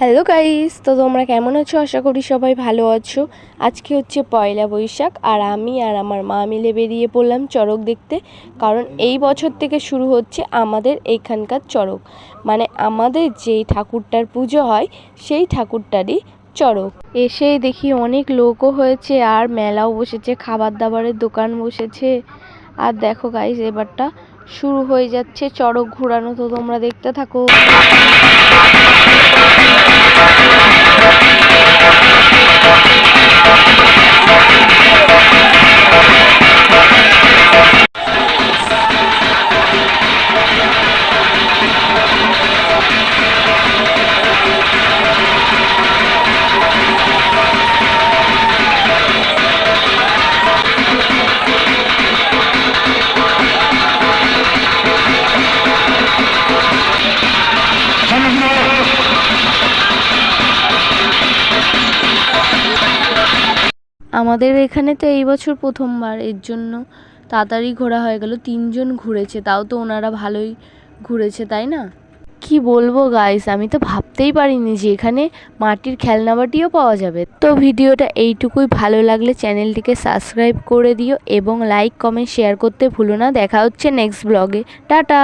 Hello guys, তো তোমরা কেমন আছো? আশা করি সবাই ভালো আছো। আজকে হচ্ছে পয়লা বৈশাখ আর আমি আর আমার মা মিলে বেরিয়ে পড়লাম চড়ক দেখতে। কারণ এই বছর থেকে শুরু হচ্ছে আমাদের এইখানকার চড়ক, মানে আমাদের যেই ঠাকুরটার পুজো হয় সেই ঠাকুরটারই চড়ক। এসেই দেখি অনেক লোকও হয়েছে আর মেলাও বসেছে, খাবার দাবারের দোকান বসেছে। আর দেখো গাইস, এবারটা শুরু হয়ে যাচ্ছে চড়ক ঘোরানো, তো তোমরা দেখতে থাকো। আমাদের এখানে তো এই বছর প্রথমবার, এর জন্য তাড়াতাড়ি ঘোরা হয়ে গেল। 3জন ঘুরেছে, তাও তো ওনারা ভালোই ঘুরেছে, তাই না? কি বলবো গাইস, আমি তো ভাবতেই পারিনি যে এখানে মাটির খেলনাবাটিও পাওয়া যাবে। তো ভিডিওটা এইটুকুই, ভালো লাগলে চ্যানেলটিকে সাবস্ক্রাইব করে দিও এবং লাইক কমেন্ট শেয়ার করতে ভুলো না। দেখা হচ্ছে নেক্সট ব্লগে। টাটা।